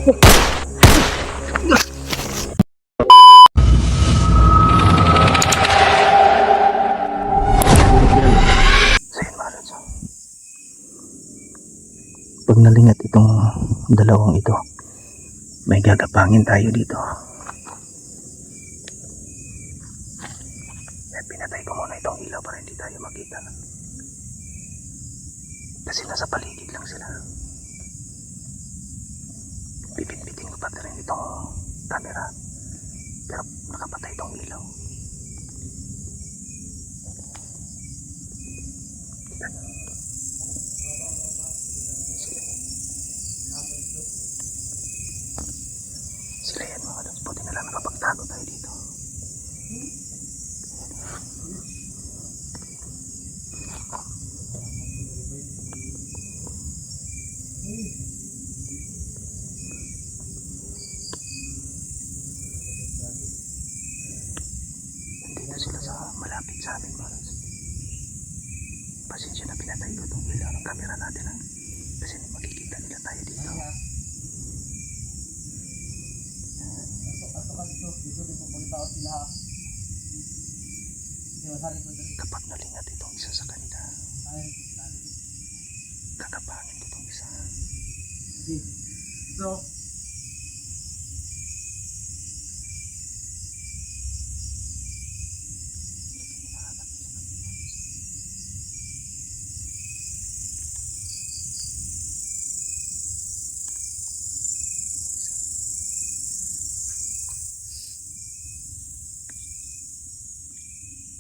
Pag nalingat itong dalawang ito, may gagapangin tayo dito. Pinatay ko muna itong ilaw para hindi tayo makita. Kasi nasa paligid lang sila. Pipit-pitin ko pa rin itong camera. Pero nakapatay itong ilaw. Sila yan mga lods. Buti na lang nakapagtago tayo dito. Nandito sila sa malapit sa amin mga lods. Pasensya na pinatay ko itong ilaw ng camera natin ha. Kasi makikita nila tayo dito. Kapag nalingat itong isa sa kanila, kakapangin ko itong isa. So,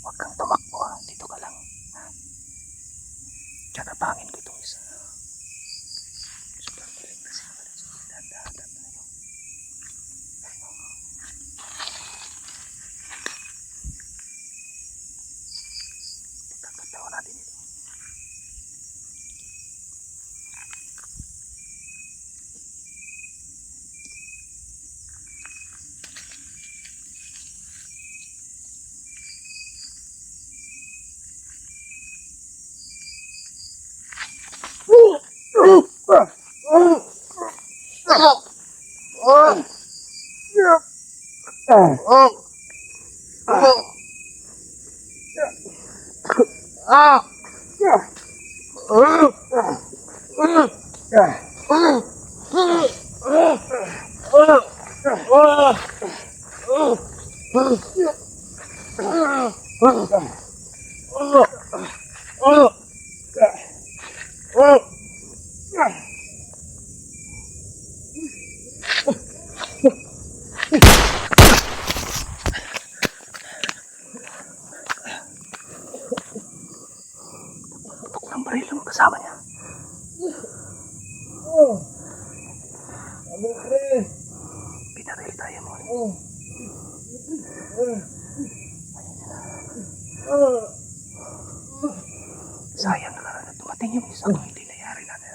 huwag kang tumakbo ha. Dito ka lang. Kakapangin ko itong isa. Sobrang galing kasi naman. Dahan-dahan tayo. Pagkakatawa natin ito. Ang baril lang kasama niya. Pinaril tayo mo. Sayang na dumating yung isa kung hindi nangyari natin.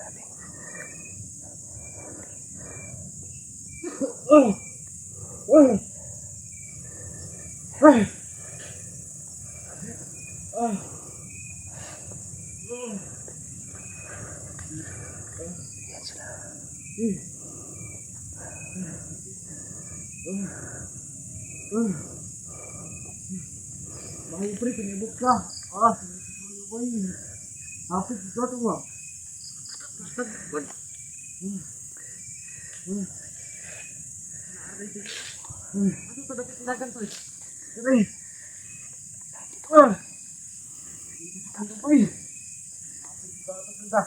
Yan sila. bahay pre, pinibok ka. Hapit ito ito ba? Ano ito dapat ilagan to eh? Kaya ano ba eh? Hapit ito ito ganda.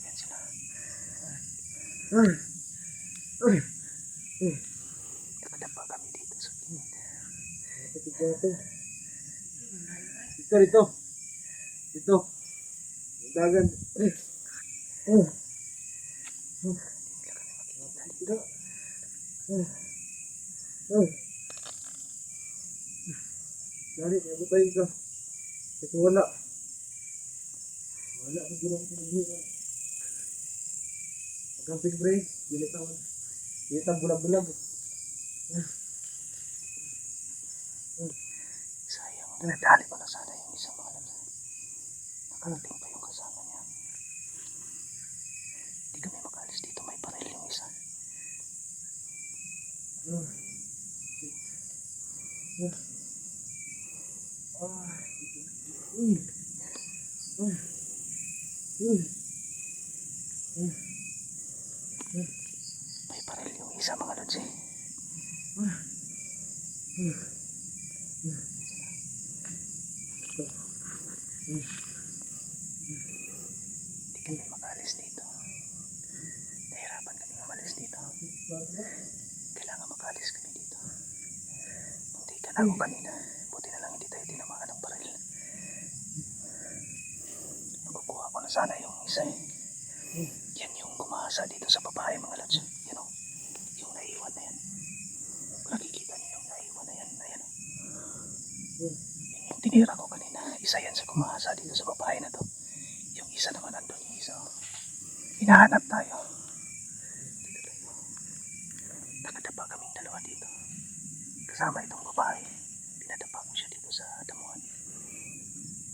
Yan sila. Nakadapa kami dito sa gilid. Hapit ito ito. Dito. Dito. Dagan. Dari, nabutay ka. Kasi wala. Wala sa gulong ko naghiwa. Pagkamping break, binitang bulag-bulag. Sayang, nadali ko na sana yung isang mga lamsa. Nakarating pa yung kasama niya. May baril yung isa mga lods eh. Hindi kami makalis dito. Nahirapan kami umalis dito. Kailangan makalis kami dito. Munti ka na ako kanina. Buti na lang hindi tayo tinamaan ng baril. Nakukuha ko na sana yung isa eh. Yan yung gumasa dito sa babae mga lods. Yan o. Yung naiwan na yan. Nakikita niyo yung naiwan na yan. Ayan o. Yan yung tinira ko kanina. Isa yan sa gumasa dito sa babae na to. Yung isa naman andun yung isa. Hinahanap tayo. Dito tayo. Nakadapa kaming dalawa dito. Kasama itong babae. Pinadapa ko siya dito sa damuhan.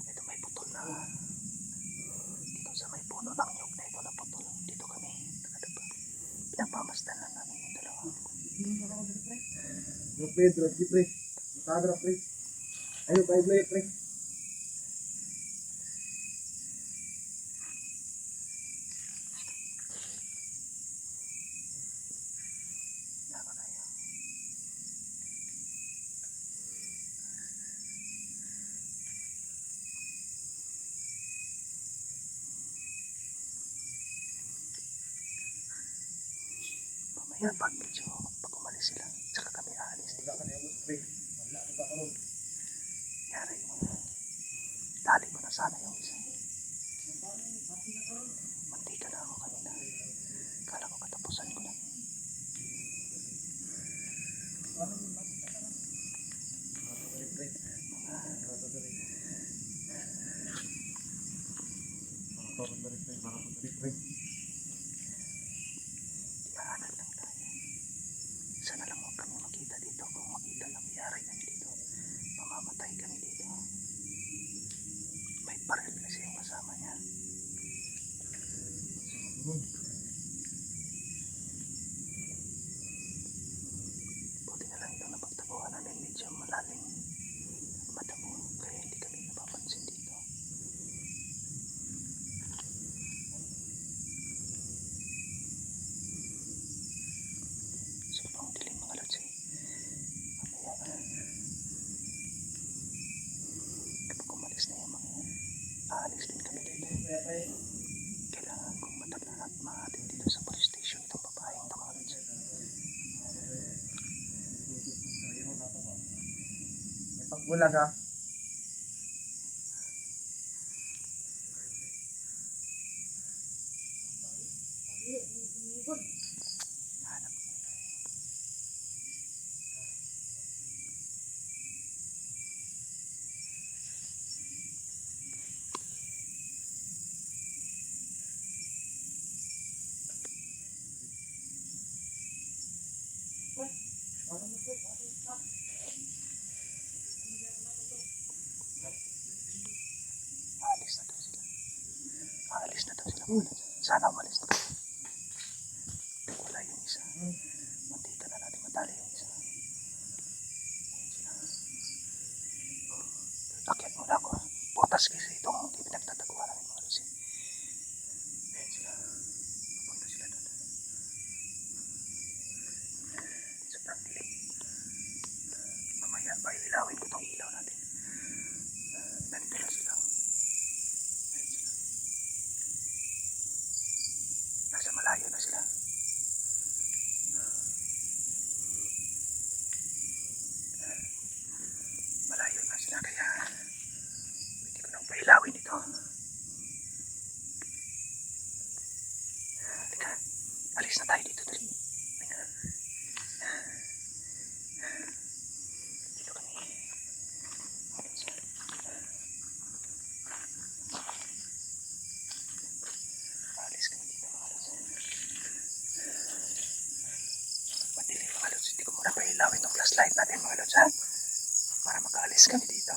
Ito may putol na. Dito sa may puno ng nyug na ito na putol. Dito kami nakadapa. Pinapamasdan lang namin yung dalawa. Pre, drop di pre. Matadra pre. Ayo kayo pre. Lago tayo. Mamaya pag medyo pag umalis sila, tsaka kami aalis dito. Wala ka na yung pre. Wala ka ba karon? Yari mo na. Dali ko na sana yung isa. Mantika na ako kanina. Kala ko katapusan ko na. Tinaanan lang tayo. Sana lang huwag kami makita dito. Kung makita na mayari kami dito, mamamatay kami dito. May baril kasi yung kasama niya. Buti na lang itong napagtabuhan namin medyo malalim. Madamo. Kaya hindi kami napapansin dito. Sobrang dilim mga lods eh. Mamaya kapag umalis na yung mga aalis din kami dito. Kailangan kong mataplan at mahatid dito sa police station itong babaeng ito mga lods. May pagbulag ha. Hanap. Aalis na daw sila. Aalis na daw sila mga lods. Sana umalis na kayo. Wala yung isa. Mantika na natin matali yung isa. Ayun sila. Akyat muna ako. Butas kasi itong hindi pinagtataguan namin mga lods. Ayun sila. Pupunta sila doon. Sobrang dilim. Mamaya pa ilawin ko itong ilaw natin. Nandito na sila. Ayun sila. Nasa malayo na sila. Malayo na sila kaya pwede ko nang pailawin ito. Halika, alis na tayo dito dali. Halika. Dito kami. Alis kami dito mga lods. Madilim mga lods. Hindi ko muna pailawin ng flashlight natin mga lods ha. Para makaalis kami dito.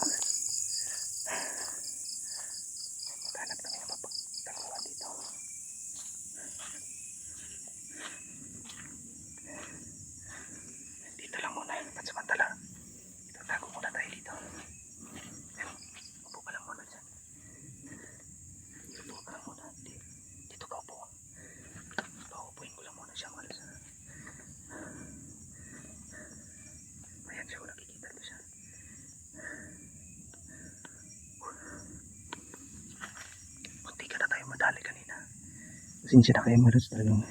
Maghanap kami ng mapagtaguan dito. Pasensya na kayo mga lods, talagang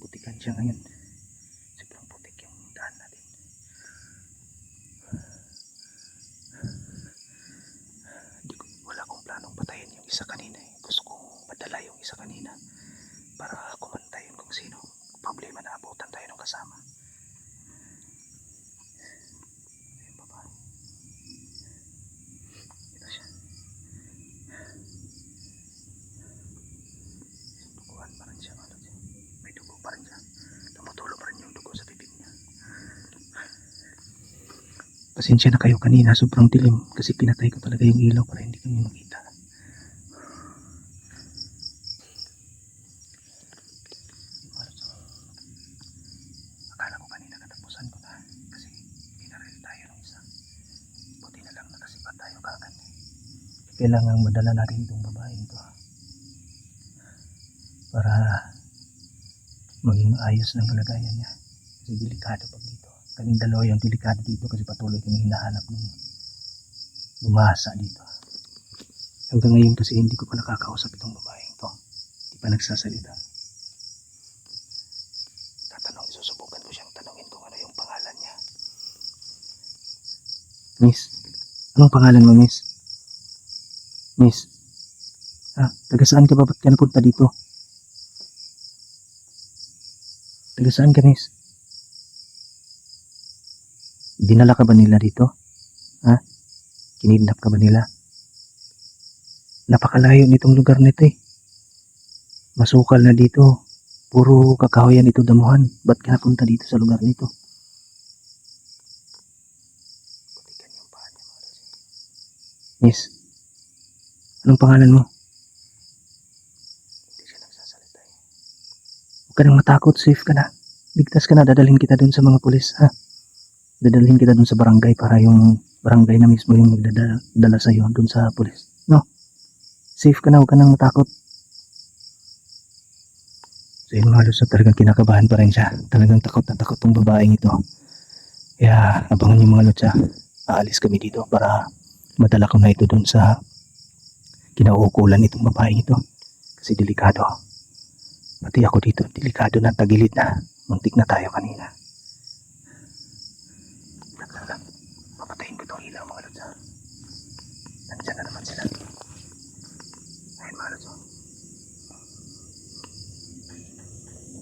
putikan siya ngayon. Sobrang putik yung daan natin. Wala akong planong patayin yung isa kanina eh. Gusto kong madala yung isa kanina para kumantayin kung sino problema na abutan tayo ng kasama. Ayun babae. Ito siya. Duguan pa rin siya. May dugo pa rin siya. Tumutulo pa rin yung dugo sa bibig niya. Pasensya na kayo kanina, sobrang dilim kasi pinatay ko talaga yung ilaw para hindi kami makita. Akala ko kanina katapusan ko na kasi pinaril tayo ng isa. Buti na lang nakasipat tayo kagad. Kailangan madala natin itong babaeng to para maging ayos ng kalagayan niya. Kasi delikado pag dito. Kaming dalawa yung delikado dito kasi patuloy kami hinahanap ng bumasa dito. Hanggang ngayon kasi hindi ko pa nakakausap itong babaeng to. Hindi pa nagsasalita. Susubukan ko siyang tanongin kung ano yung pangalan niya. Miss, anong pangalan mo, Miss? Miss, taga saan ka ba? Ba't ka napunta dito? Taga saan ka, Miss? Dinala ka ba nila dito? Kinidnap ka ba nila? Napakalayo nitong lugar nito eh. Masukal na dito. Puro kakahoyan ito damuhan. Ba't ka napunta dito sa lugar nito? Putikan yung paa niya, mga lods. Miss, anong pangalan mo? Hindi siya nagsasalita eh. Huwag ka nang matakot, safe ka na. Ligtas ka na, dadalhin kita dun sa mga pulis, ha? Dadalhin kita dun sa barangay para yung barangay na mismo yung magdadala sa'yo dun sa pulis. No? Safe ka na, huwag ka nang matakot. So yun mga lods, talagang kinakabahan pa rin siya. Talagang takot na takot tong babaeng ito. Kaya abangan yung mga lods, aalis kami dito para madala ko na ito dun sa kinauukulan itong babaeng ito. Kasi delikado. Pati ako dito, delikado na, tagilid na. Muntik na tayo kanina. Lang. Papatayin ko itong ilaw mga lods. Nandiyan na naman sila. Ayun mga lods.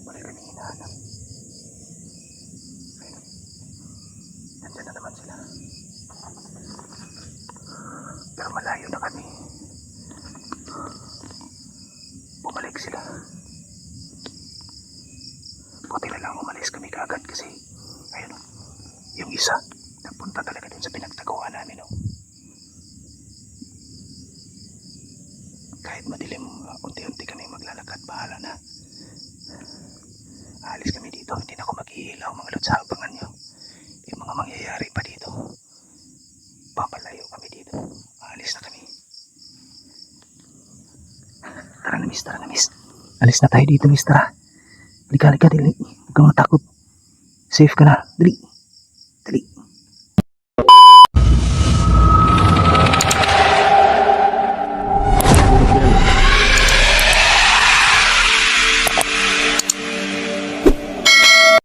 Balik kami hinahanap. Ayun. Nandiyan na naman sila. Pero malayo na kami. Bumalik sila. Buti na lang umalis kami kagad kasi ayun, yung isa nagpunta talaga dun sa pinagtaguan namin. Kahit madilim, unti-unti kami maglalakad, bahala na. Aalis kami dito, hindi na ako mag-iilaw mga lods, abangan nyo yung mga mangyayari pa dito. Papalayo kami dito, aalis na kami. Tara na miss, tara na miss. Alis na tayo dito miss, tara. Halika, halika, dali. Huwag kang matakot. Safe ka na, dali. Dali.